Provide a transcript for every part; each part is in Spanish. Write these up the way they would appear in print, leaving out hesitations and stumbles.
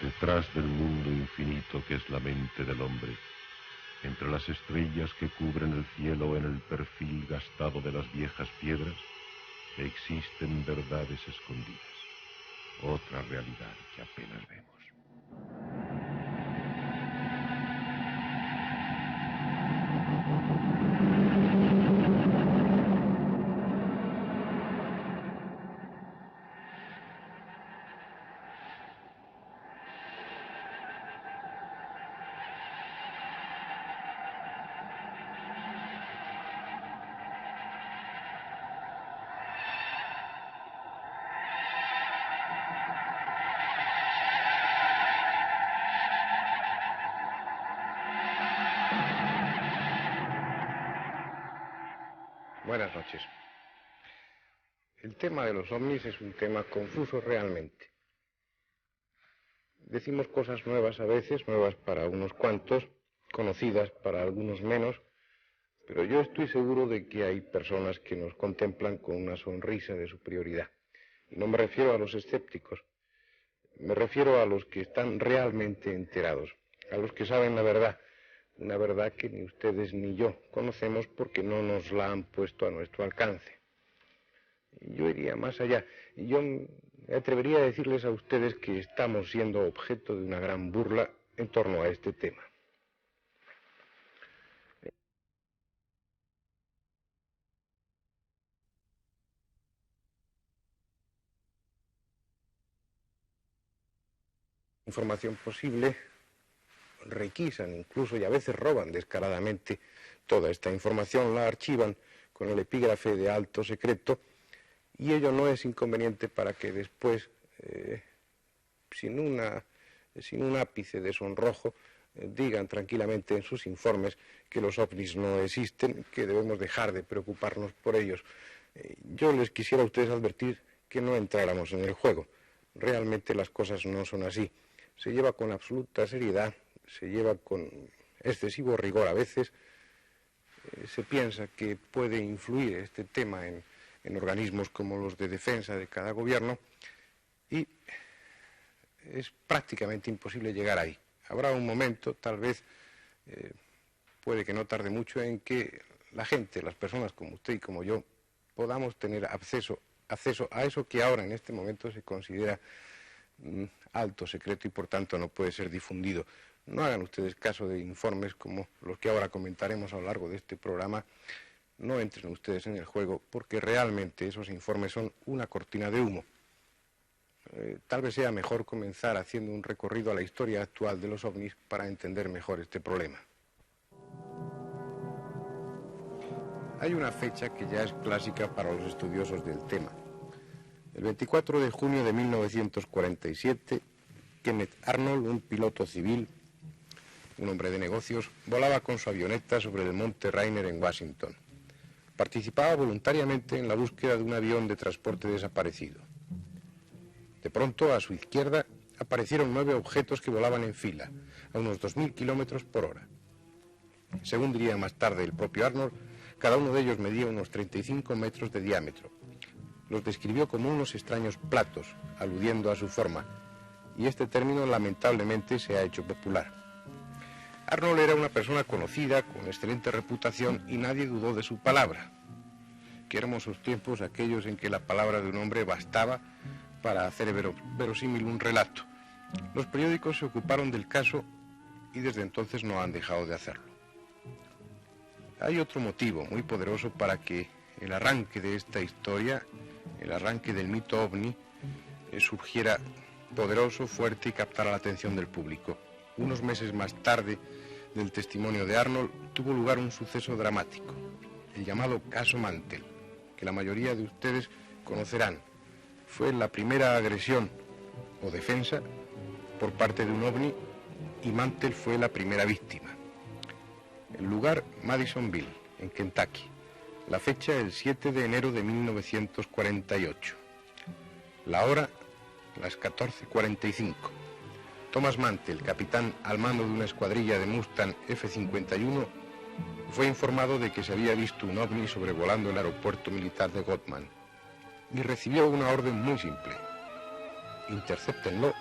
Detrás del mundo infinito que es la mente del hombre, entre las estrellas que cubren el cielo en el perfil gastado de las viejas piedras, existen verdades escondidas, otra realidad que apenas vemos. Buenas noches. El tema de los ovnis es un tema confuso realmente. Decimos cosas nuevas a veces, nuevas para unos cuantos, conocidas para algunos menos, pero yo estoy seguro de que hay personas que nos contemplan con una sonrisa de superioridad. Y no me refiero a los escépticos, me refiero a los que están realmente enterados, a los que saben la verdad. Una verdad que ni ustedes ni yo conocemos porque no nos la han puesto a nuestro alcance. Yo iría más allá. Yo me atrevería a decirles a ustedes que estamos siendo objeto de una gran burla en torno a este tema. Información posible, requisan incluso y a veces roban descaradamente toda esta información, la archivan con el epígrafe de alto secreto y ello no es inconveniente para que después, sin un ápice de sonrojo, digan tranquilamente en sus informes que los ovnis no existen, que debemos dejar de preocuparnos por ellos. Yo les quisiera a ustedes advertir que no entráramos en el juego. Realmente las cosas no son así. Se lleva con absoluta seriedad, se lleva con excesivo rigor a veces. Se piensa que puede influir este tema en organismos como los de defensa de cada gobierno y es prácticamente imposible llegar ahí. Habrá un momento, tal vez, puede que no tarde mucho, en que la gente, las personas como usted y como yo, podamos tener acceso a eso que ahora en este momento se considera alto secreto y por tanto no puede ser difundido. No hagan ustedes caso de informes como los que ahora comentaremos a lo largo de este programa. No entren ustedes en el juego porque realmente esos informes son una cortina de humo. Tal vez sea mejor comenzar haciendo un recorrido a la historia actual de los ovnis para entender mejor este problema. Hay una fecha que ya es clásica para los estudiosos del tema. El 24 de junio de 1947, Kenneth Arnold, un piloto civil, un hombre de negocios, volaba con su avioneta sobre el monte Rainier en Washington. Participaba voluntariamente en la búsqueda de un avión de transporte desaparecido. De pronto, a su izquierda, aparecieron 9 objetos que volaban en fila, a unos 2.000 kilómetros por hora. Según diría más tarde el propio Arnold, cada uno de ellos medía unos 35 metros de diámetro. Los describió como unos extraños platos, aludiendo a su forma, y este término lamentablemente se ha hecho popular. Arnold era una persona conocida, con excelente reputación, y nadie dudó de su palabra. Qué hermosos tiempos aquellos en que la palabra de un hombre bastaba para hacer verosímil un relato. Los periódicos se ocuparon del caso y desde entonces no han dejado de hacerlo. Hay otro motivo muy poderoso para que el arranque de esta historia, el arranque del mito ovni, surgiera poderoso, fuerte y captara la atención del público. Unos meses más tarde del testimonio de Arnold tuvo lugar un suceso dramático, el llamado caso Mantell, que la mayoría de ustedes conocerán. Fue la primera agresión o defensa por parte de un ovni y Mantell fue la primera víctima. El lugar, Madisonville, en Kentucky. La fecha, el 7 de enero de 1948. La hora, las 14:45. Thomas Mantell, capitán al mando de una escuadrilla de Mustang F-51, fue informado de que se había visto un ovni sobrevolando el aeropuerto militar de Gotman y recibió una orden muy simple: intercéptenlo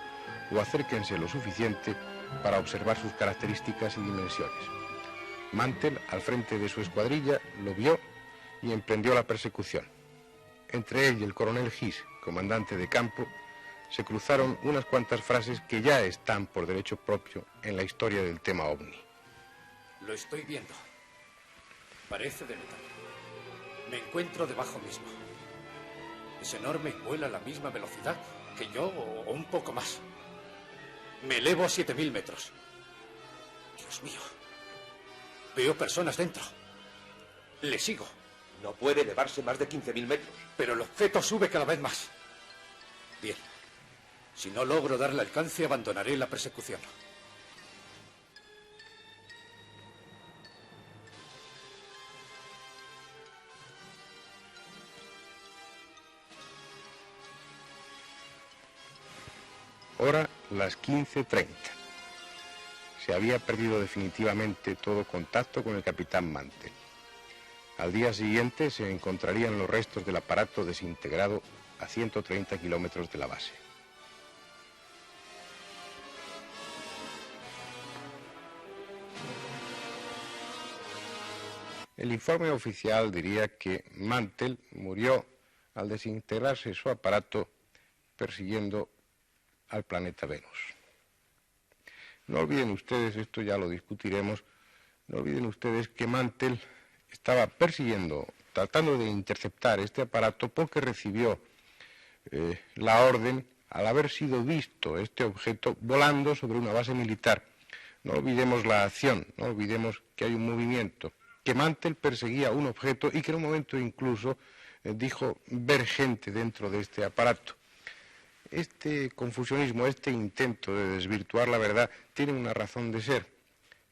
o acérquense lo suficiente para observar sus características y dimensiones. Mantell, al frente de su escuadrilla, lo vio y emprendió la persecución. Entre él y el coronel Hiss, comandante de campo, se cruzaron unas cuantas frases que ya están por derecho propio en la historia del tema OVNI. Lo estoy viendo. Parece de metal. Me encuentro debajo mismo. Es enorme y vuela a la misma velocidad que yo o un poco más. Me elevo a 7000 metros. Dios mío. Veo personas dentro. Le sigo. No puede elevarse más de 15.000 metros. Pero el objeto sube cada vez más. Bien. Si no logro darle alcance, abandonaré la persecución. Hora las 15:30. Se había perdido definitivamente todo contacto con el capitán Mantell. Al día siguiente se encontrarían los restos del aparato desintegrado a 130 kilómetros de la base. El informe oficial diría que Mantell murió al desintegrarse su aparato persiguiendo al planeta Venus. No olviden ustedes, esto ya lo discutiremos, no olviden ustedes que Mantell estaba persiguiendo, tratando de interceptar este aparato porque recibió la orden al haber sido visto este objeto volando sobre una base militar. No olvidemos la acción, no olvidemos que hay un movimiento, que Mantell perseguía un objeto y que en un momento incluso dijo ver gente dentro de este aparato. Este confusionismo, este intento de desvirtuar la verdad, tiene una razón de ser.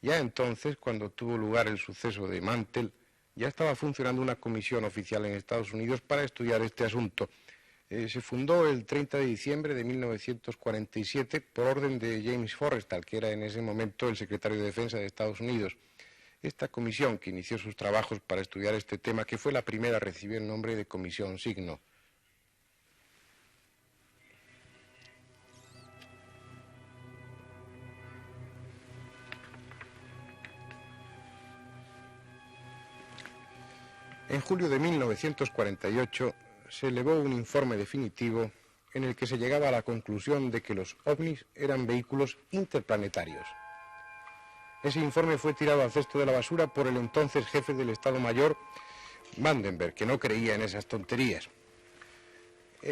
Ya entonces, cuando tuvo lugar el suceso de Mantell, ya estaba funcionando una comisión oficial en Estados Unidos para estudiar este asunto. Se fundó el 30 de diciembre de 1947 por orden de James Forrestal, que era en ese momento el secretario de Defensa de Estados Unidos. Esta comisión, que inició sus trabajos para estudiar este tema, que fue la primera, recibió el nombre de Comisión Signo. En julio de 1948 se elevó un informe definitivo en el que se llegaba a la conclusión de que los ovnis eran vehículos interplanetarios. Ese informe fue tirado al cesto de la basura por el entonces jefe del Estado Mayor, Vandenberg, que no creía en esas tonterías.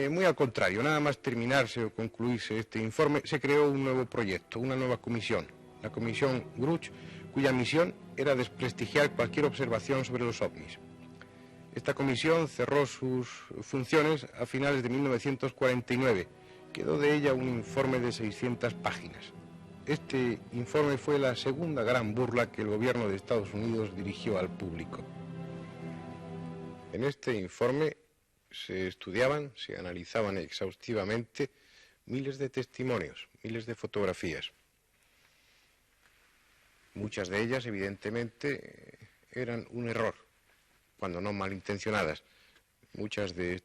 Muy al contrario, nada más terminarse o concluirse este informe, se creó un nuevo proyecto, una nueva comisión, la Comisión Gruch, cuya misión era desprestigiar cualquier observación sobre los ovnis. Esta comisión cerró sus funciones a finales de 1949. Quedó de ella un informe de 600 páginas. Este informe fue la segunda gran burla que el gobierno de Estados Unidos dirigió al público. En este informe se estudiaban, se analizaban exhaustivamente miles de testimonios, miles de fotografías. Muchas de ellas, evidentemente, eran un error, cuando no malintencionadas. Muchas de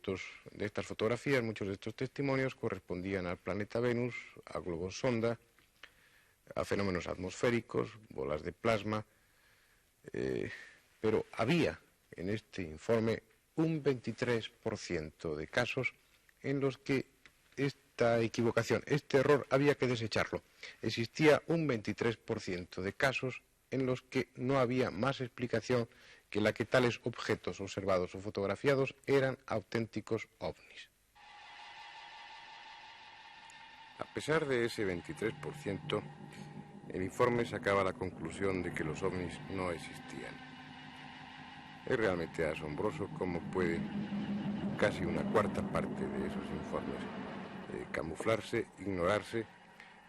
estas fotografías, muchos de estos testimonios correspondían al planeta Venus, a globos sonda, a fenómenos atmosféricos, bolas de plasma, pero había en este informe un 23% de casos en los que esta equivocación, este error, había que desecharlo. Existía un 23% de casos en los que no había más explicación que la que tales objetos observados o fotografiados eran auténticos ovnis. A pesar de ese 23%, el informe sacaba la conclusión de que los ovnis no existían. Es realmente asombroso cómo puede casi una cuarta parte de esos informes camuflarse, ignorarse,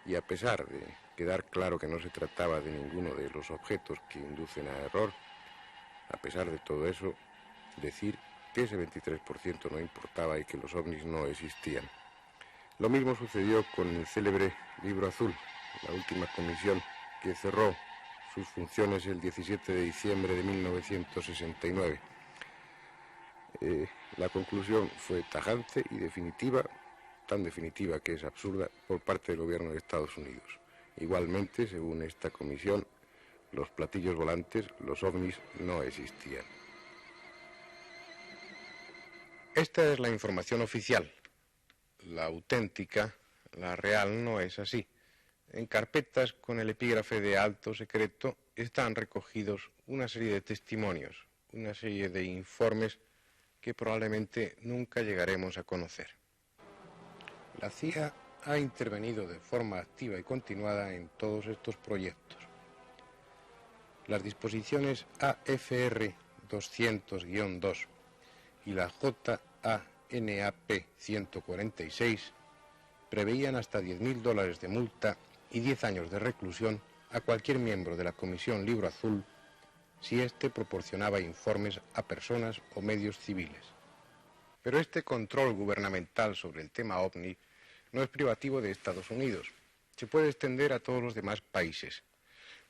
y a pesar de quedar claro que no se trataba de ninguno de los objetos que inducen a error, a pesar de todo eso, decir que ese 23% no importaba y que los ovnis no existían. Lo mismo sucedió con el célebre Libro Azul, la última comisión que cerró sus funciones el 17 de diciembre de 1969. La conclusión fue tajante y definitiva. tan definitiva que es absurda por parte del gobierno de Estados Unidos. Igualmente, según esta comisión, los platillos volantes, los ovnis, no existían. Esta es la información oficial. La auténtica, la real, no es así. En carpetas con el epígrafe de alto secreto están recogidos una serie de testimonios, una serie de informes que probablemente nunca llegaremos a conocer. La CIA ha intervenido de forma activa y continuada en todos estos proyectos. Las disposiciones AFR 200-2 y la JANAP 146 preveían hasta $10.000 de multa y 10 años de reclusión a cualquier miembro de la Comisión Libro Azul si éste proporcionaba informes a personas o medios civiles. Pero este control gubernamental sobre el tema OVNI no es privativo de Estados Unidos. Se puede extender a todos los demás países.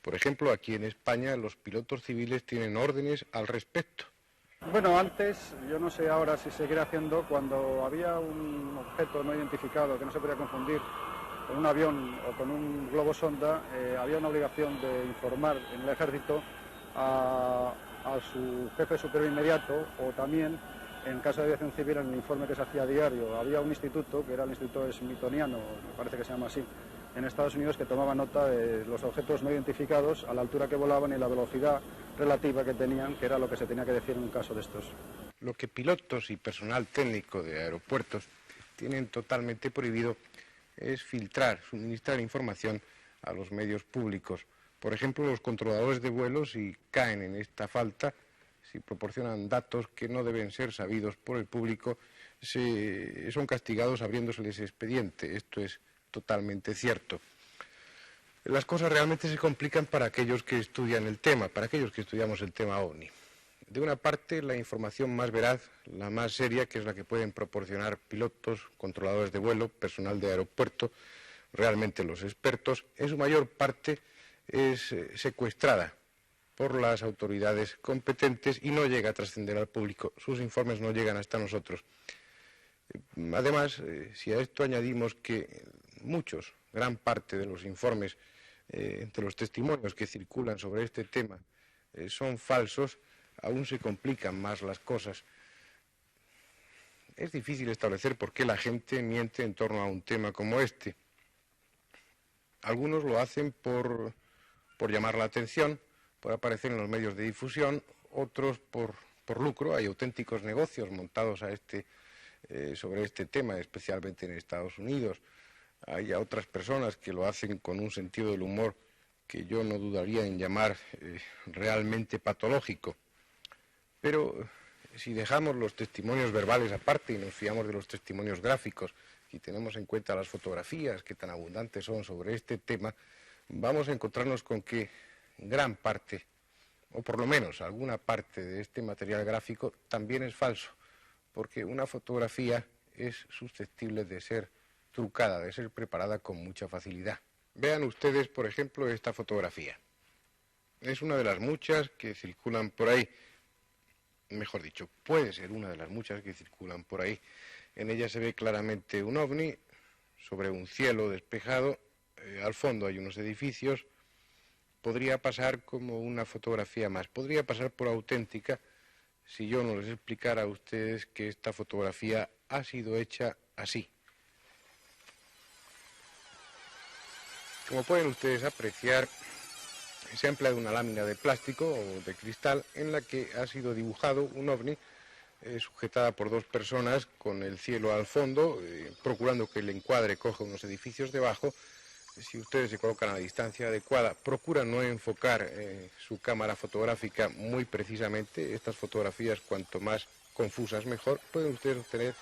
Por ejemplo, aquí en España los pilotos civiles tienen órdenes al respecto. Bueno, antes, yo no sé ahora si seguirá haciendo, cuando había un objeto no identificado que no se podía confundir con un avión o con un globo sonda, había una obligación de informar en el ejército a su jefe superior inmediato, o también, en caso de aviación civil, en el informe que se hacía a diario. Había un instituto, que era el Instituto Smithsoniano, me parece que se llama así, en Estados Unidos, que tomaba nota de los objetos no identificados, a la altura que volaban y la velocidad relativa que tenían, que era lo que se tenía que decir en un caso de estos. Lo que pilotos y personal técnico de aeropuertos tienen totalmente prohibido es filtrar, suministrar información a los medios públicos. Por ejemplo, los controladores de vuelos, si caen en esta falta, si proporcionan datos que no deben ser sabidos por el público, son castigados abriéndoseles expediente. Esto es totalmente cierto. Las cosas realmente se complican para aquellos que estudian el tema, para aquellos que estudiamos el tema OVNI. De una parte, la información más veraz, la más seria, que es la que pueden proporcionar pilotos, controladores de vuelo, personal de aeropuerto, realmente los expertos, en su mayor parte es secuestrada por las autoridades competentes y no llega a trascender al público. Sus informes no llegan hasta nosotros. Además, si a esto añadimos que gran parte de los informes, de los testimonios que circulan sobre este tema, son falsos, aún se complican más las cosas. Es difícil establecer por qué la gente miente en torno a un tema como este. Algunos lo hacen por llamar la atención, por aparecer en los medios de difusión, otros por lucro. Hay auténticos negocios montados sobre este tema, especialmente en Estados Unidos. Hay otras personas que lo hacen con un sentido del humor que yo no dudaría en llamar realmente patológico. Pero si dejamos los testimonios verbales aparte y nos fiamos de los testimonios gráficos y tenemos en cuenta las fotografías que tan abundantes son sobre este tema, vamos a encontrarnos con que gran parte, o por lo menos alguna parte de este material gráfico también es falso, porque una fotografía es susceptible de ser trucada, de ser preparada con mucha facilidad. Vean ustedes, por ejemplo, esta fotografía. Es una de las muchas que circulan por ahí. Mejor dicho, puede ser una de las muchas que circulan por ahí. En ella se ve claramente un ovni sobre un cielo despejado. Al fondo hay unos edificios. Podría pasar como una fotografía más. Podría pasar por auténtica si yo no les explicara a ustedes que esta fotografía ha sido hecha así. Como pueden ustedes apreciar, se ha empleado una lámina de plástico o de cristal en la que ha sido dibujado un ovni sujetada por dos personas con el cielo al fondo, procurando que el encuadre coja unos edificios debajo. Si ustedes se colocan a la distancia adecuada, procuran no enfocar su cámara fotográfica muy precisamente. Estas fotografías, cuanto más confusas mejor, pueden ustedes obtener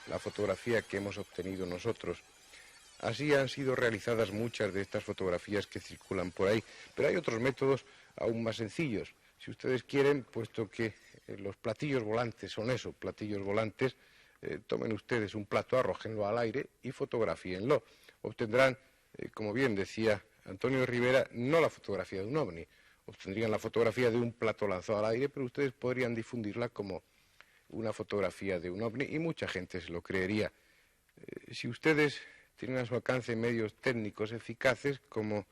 la fotografía que hemos obtenido nosotros. Así han sido realizadas muchas de estas fotografías que circulan por ahí, pero hay otros métodos aún más sencillos. Si ustedes quieren, puesto que los platillos volantes son eso, platillos volantes, tomen ustedes un plato, arrójenlo al aire y fotografíenlo. Obtendrán, como bien decía Antonio Rivera, no la fotografía de un ovni, obtendrían la fotografía de un plato lanzado al aire, pero ustedes podrían difundirla como una fotografía de un ovni y mucha gente se lo creería. Si ustedes tienen a su alcance medios técnicos eficaces, como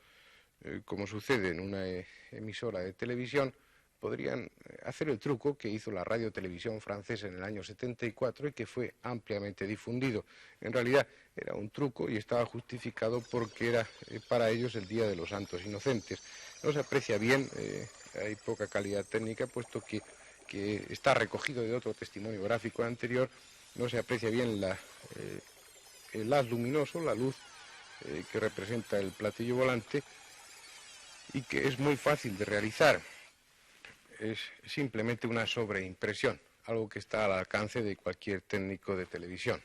sucede en una emisora de televisión, podrían hacer el truco que hizo la radio-televisión francesa en el año 74 y que fue ampliamente difundido. En realidad era un truco y estaba justificado porque era para ellos el Día de los Santos Inocentes. No se aprecia bien, hay poca calidad técnica, puesto que está recogido de otro testimonio gráfico anterior, no se aprecia bien el haz luminoso, la luz que representa el platillo volante y que es muy fácil de realizar. Es simplemente una sobreimpresión, algo que está al alcance de cualquier técnico de televisión.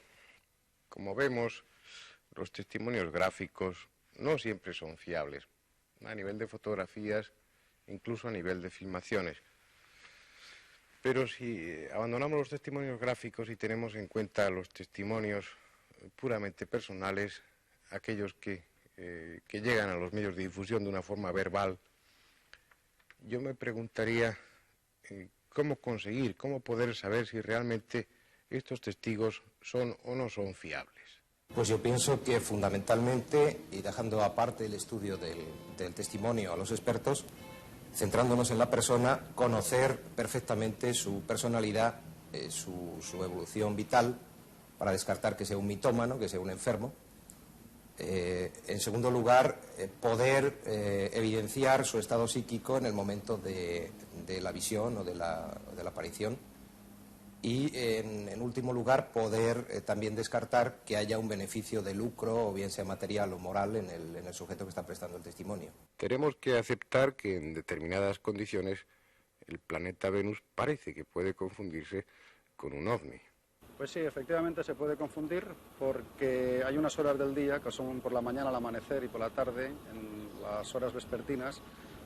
Como vemos, los testimonios gráficos no siempre son fiables, a nivel de fotografías, incluso a nivel de filmaciones. Pero si abandonamos los testimonios gráficos y tenemos en cuenta los testimonios puramente personales, aquellos que llegan a los medios de difusión de una forma verbal, yo me preguntaría cómo poder saber si realmente estos testigos son o no son fiables. Pues yo pienso que fundamentalmente, y dejando aparte el estudio del testimonio a los expertos, centrándonos en la persona, conocer perfectamente su personalidad, su evolución vital, para descartar que sea un mitómano, que sea un enfermo. En segundo lugar, poder evidenciar su estado psíquico en el momento de la visión o de la aparición. Y en último lugar, poder también descartar que haya un beneficio de lucro, o bien sea material o moral, en el sujeto que está prestando el testimonio. Tenemos que aceptar que en determinadas condiciones el planeta Venus parece que puede confundirse con un ovni. Pues sí, efectivamente se puede confundir porque hay unas horas del día, que son por la mañana al amanecer y por la tarde, en las horas vespertinas,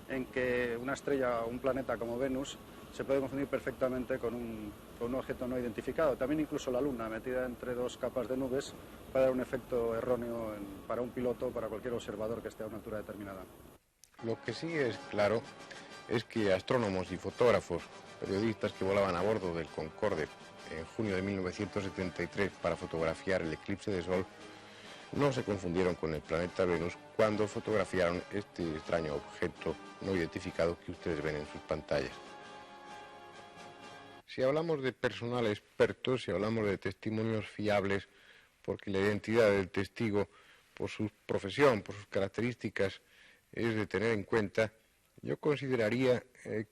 en que una estrella o un planeta como Venus se puede confundir perfectamente con un objeto no identificado. También incluso la Luna, metida entre dos capas de nubes, puede dar un efecto erróneo para un piloto o para cualquier observador que esté a una altura determinada. Lo que sí es claro es que astrónomos y fotógrafos, periodistas que volaban a bordo del Concorde en junio de 1973 para fotografiar el eclipse de Sol, no se confundieron con el planeta Venus cuando fotografiaron este extraño objeto no identificado que ustedes ven en sus pantallas. Si hablamos de personal experto, si hablamos de testimonios fiables, porque la identidad del testigo, por su profesión, por sus características, es de tener en cuenta, yo consideraría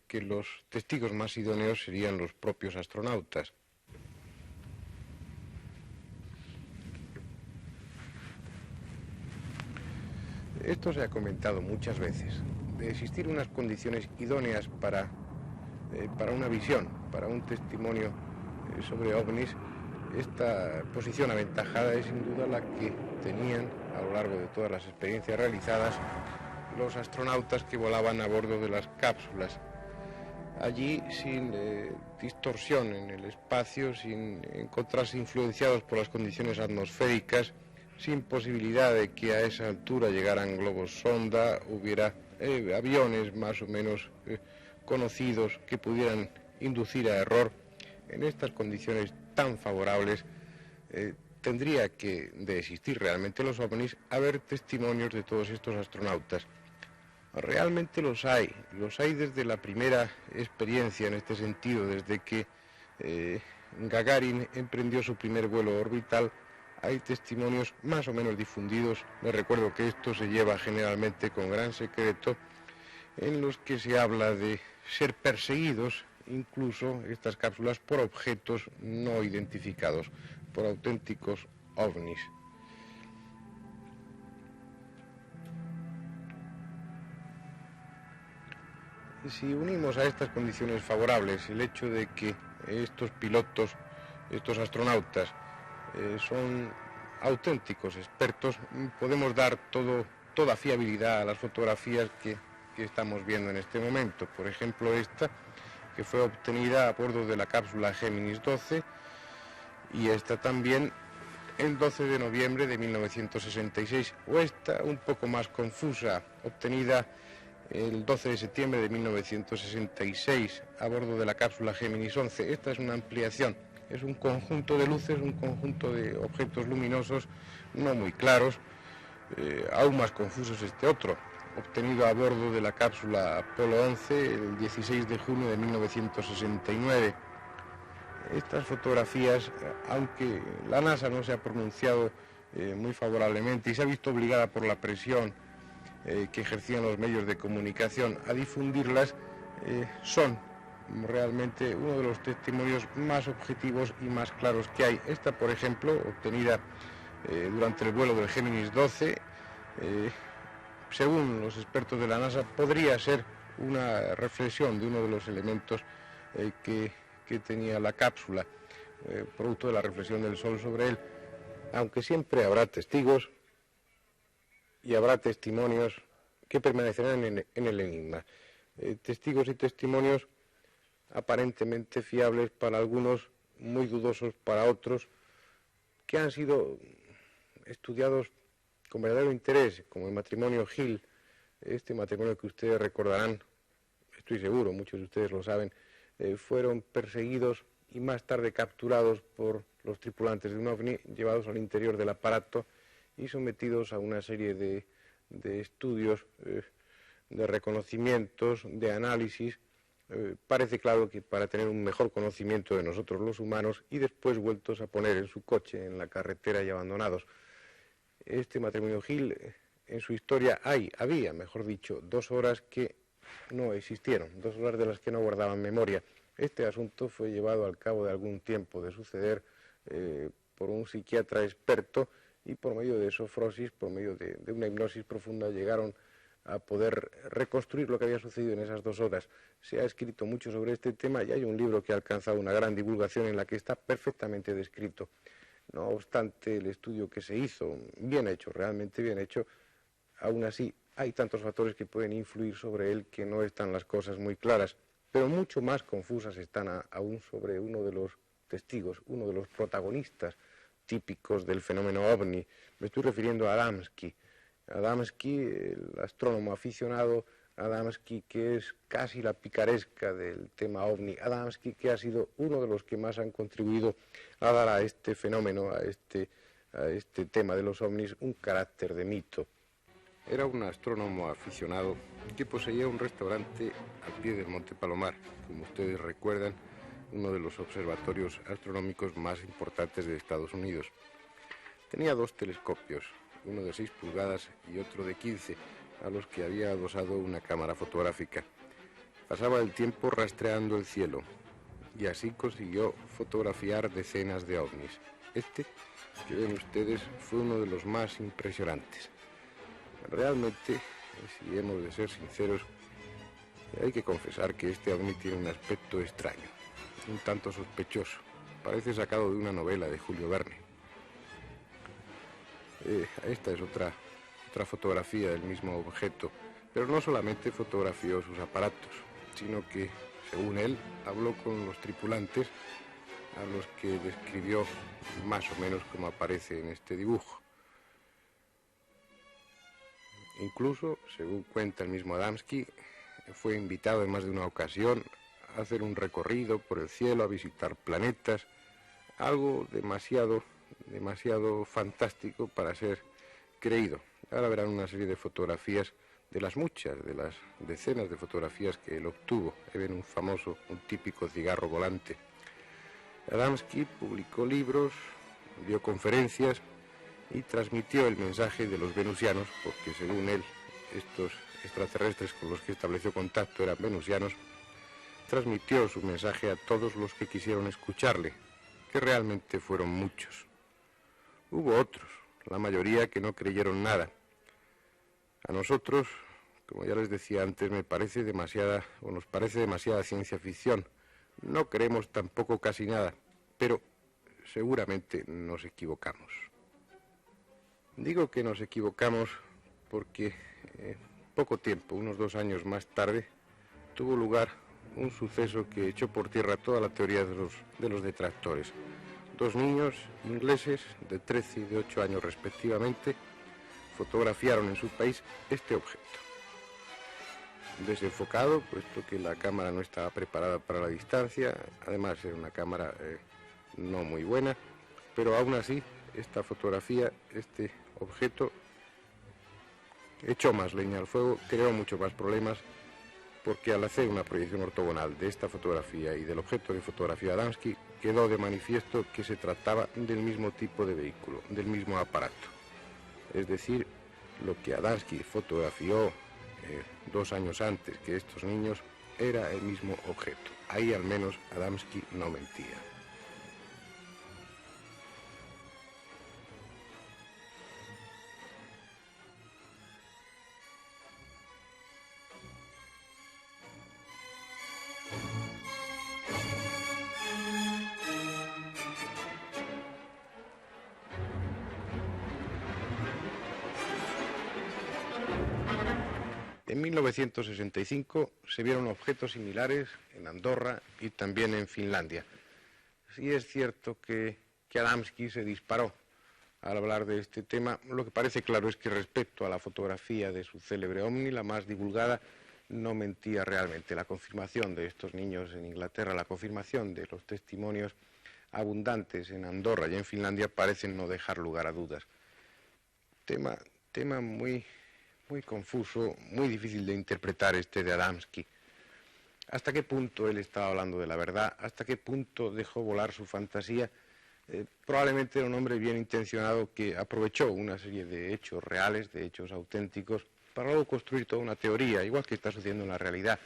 que los testigos más idóneos serían los propios astronautas. Esto se ha comentado muchas veces, de existir unas condiciones idóneas para una visión, para un testimonio sobre ovnis. Esta posición aventajada es sin duda la que tenían a lo largo de todas las experiencias realizadas los astronautas que volaban a bordo de las cápsulas. Allí, sin distorsión en el espacio, sin encontrarse influenciados por las condiciones atmosféricas, sin posibilidad de que a esa altura llegaran globos sonda, hubiera aviones más o menos conocidos que pudieran inducir a error. En estas condiciones tan favorables tendría que, de existir realmente los ovnis, haber testimonios de todos estos astronautas. Realmente los hay desde la primera experiencia en este sentido, desde que Gagarin emprendió su primer vuelo orbital. Hay testimonios más o menos difundidos, me recuerdo que esto se lleva generalmente con gran secreto, en los que se habla de ser perseguidos, incluso estas cápsulas, por objetos no identificados, por auténticos ovnis. Si unimos a estas condiciones favorables el hecho de que estos pilotos, estos astronautas, son auténticos expertos, podemos dar toda fiabilidad a las fotografías que estamos viendo en este momento. Por ejemplo, esta, que fue obtenida a bordo de la cápsula Géminis 12, y esta también el 12 de noviembre de 1966, o esta un poco más confusa, obtenida el 12 de septiembre de 1966 a bordo de la cápsula Géminis 11. Esta es una ampliación es un conjunto de luces, un conjunto de objetos luminosos no muy claros, aún más confusos este otro, obtenido a bordo de la cápsula Apolo 11 el 16 de junio de 1969. Estas fotografías, aunque la NASA no se ha pronunciado muy favorablemente y se ha visto obligada por la presión que ejercían los medios de comunicación a difundirlas, son realmente uno de los testimonios más objetivos y más claros que hay. Esta, por ejemplo, obtenida durante el vuelo del Géminis 12, según los expertos de la NASA, podría ser una reflexión de uno de los elementos que tenía la cápsula, producto de la reflexión del Sol sobre él, aunque siempre habrá testigos y habrá testimonios que permanecerán en el enigma. Testigos y testimonios aparentemente fiables para algunos, muy dudosos para otros, que han sido estudiados con verdadero interés, como el matrimonio Hill, este matrimonio que ustedes recordarán, estoy seguro, muchos de ustedes lo saben, fueron perseguidos y más tarde capturados por los tripulantes de un ovni, llevados al interior del aparato y sometidos a una serie de estudios, de reconocimientos, de análisis. Parece claro que para tener un mejor conocimiento de nosotros los humanos y después vueltos a poner en su coche en la carretera y abandonados. Este matrimonio Hill, en su historia había, mejor dicho, 2 horas que no existieron, 2 horas de las que no guardaban memoria. Este asunto fue llevado al cabo de algún tiempo de suceder por un psiquiatra experto y por medio de sofrosis, por medio de una hipnosis profunda, llegaron a poder reconstruir lo que había sucedido en esas 2 horas. Se ha escrito mucho sobre este tema y hay un libro que ha alcanzado una gran divulgación en la que está perfectamente descrito. No obstante, el estudio que se hizo, bien hecho, realmente bien hecho, aún así hay tantos factores que pueden influir sobre él que no están las cosas muy claras, pero mucho más confusas están aún sobre uno de los testigos, uno de los protagonistas típicos del fenómeno ovni. Me estoy refiriendo a Adamski. Adamski, el astrónomo aficionado, Adamski que es casi la picaresca del tema ovni, Adamski que ha sido uno de los que más han contribuido a dar a este fenómeno, a este tema de los ovnis, un carácter de mito. Era un astrónomo aficionado que poseía un restaurante al pie del Monte Palomar, como ustedes recuerdan, uno de los observatorios astronómicos más importantes de Estados Unidos. Tenía 2 telescopios, uno de 6 pulgadas y otro de 15, a los que había adosado una cámara fotográfica. Pasaba el tiempo rastreando el cielo y así consiguió fotografiar decenas de ovnis. Este, que ven ustedes, fue uno de los más impresionantes. Realmente, si hemos de ser sinceros, hay que confesar que este ovni tiene un aspecto extraño, un tanto sospechoso. Parece sacado de una novela de Julio Verne. Esta es otra fotografía del mismo objeto, pero no solamente fotografió sus aparatos, sino que, según él, habló con los tripulantes, a los que describió más o menos como aparece en este dibujo. Incluso, según cuenta el mismo Adamski, fue invitado en más de una ocasión a hacer un recorrido por el cielo, a visitar planetas, algo demasiado fantástico para ser creído. Ahora verán una serie de fotografías de las decenas de fotografías que él obtuvo. Ahí ven un típico cigarro volante. Adamski publicó libros, dio conferencias y transmitió el mensaje de los venusianos, porque según él, estos extraterrestres con los que estableció contacto eran venusianos, transmitió su mensaje a todos los que quisieron escucharle, que realmente fueron muchos. Hubo otros, la mayoría que no creyeron nada. A nosotros, como ya les decía antes, nos parece demasiada ciencia ficción. No creemos tampoco casi nada, pero seguramente nos equivocamos. Digo que nos equivocamos porque poco tiempo, unos 2 años más tarde, tuvo lugar un suceso que echó por tierra toda la teoría de los detractores. 2 niños ingleses de 13 y de 8 años respectivamente fotografiaron en su país este objeto. Desenfocado, puesto que la cámara no estaba preparada para la distancia, además era una cámara no muy buena, pero aún así esta fotografía, este objeto, echó más leña al fuego, creó muchos más problemas, porque al hacer una proyección ortogonal de esta fotografía y del objeto de fotografía Adamski, quedó de manifiesto que se trataba del mismo tipo de vehículo, del mismo aparato. Es decir, lo que Adamski fotografió 2 años antes que estos niños era el mismo objeto. Ahí al menos Adamski no mentía. En 1965 se vieron objetos similares en Andorra y también en Finlandia. Sí es cierto que Adamski se disparó al hablar de este tema. Lo que parece claro es que respecto a la fotografía de su célebre ovni, la más divulgada, no mentía realmente. La confirmación de estos niños en Inglaterra, la confirmación de los testimonios abundantes en Andorra y en Finlandia parecen no dejar lugar a dudas. Tema muy confuso, muy difícil de interpretar este de Adamski. ¿Hasta qué punto él estaba hablando de la verdad? ¿Hasta qué punto dejó volar su fantasía? Probablemente era un hombre bien intencionado que aprovechó una serie de hechos reales, de hechos auténticos, para luego construir toda una teoría, igual que está sucediendo en la realidad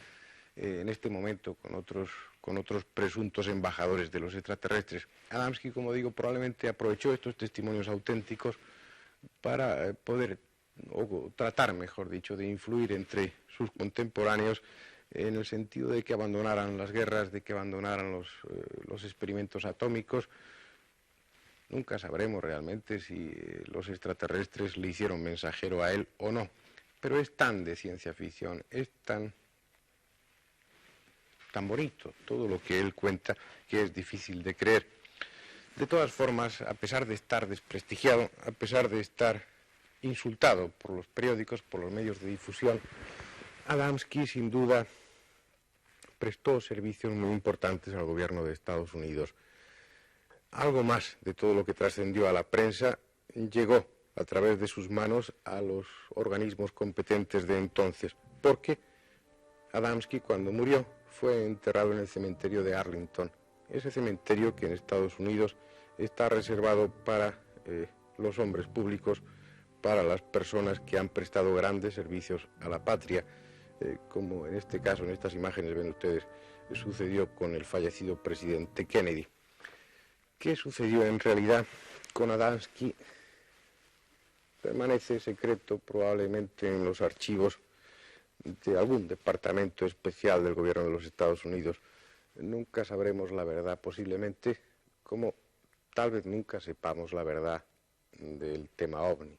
en este momento con otros presuntos embajadores de los extraterrestres. Adamski, como digo, probablemente aprovechó estos testimonios auténticos para poder, o tratar, mejor dicho, de influir entre sus contemporáneos en el sentido de que abandonaran las guerras, de que abandonaran los experimentos atómicos. Nunca sabremos realmente si los extraterrestres le hicieron mensajero a él o no, pero es tan de ciencia ficción, es tan bonito todo lo que él cuenta que es difícil de creer. De todas formas, a pesar de estar desprestigiado, a pesar de estar insultado por los periódicos, por los medios de difusión, Adamski sin duda prestó servicios muy importantes al gobierno de Estados Unidos. Algo más de todo lo que trascendió a la prensa llegó a través de sus manos a los organismos competentes de entonces, porque Adamski, cuando murió, fue enterrado en el cementerio de Arlington, ese cementerio que en Estados Unidos está reservado para los hombres públicos, para las personas que han prestado grandes servicios a la patria, como en este caso, en estas imágenes ven ustedes, sucedió con el fallecido presidente Kennedy. ¿Qué sucedió en realidad con Adamski? Permanece secreto probablemente en los archivos de algún departamento especial del gobierno de los Estados Unidos. Nunca sabremos la verdad, posiblemente, como tal vez nunca sepamos la verdad del tema OVNI.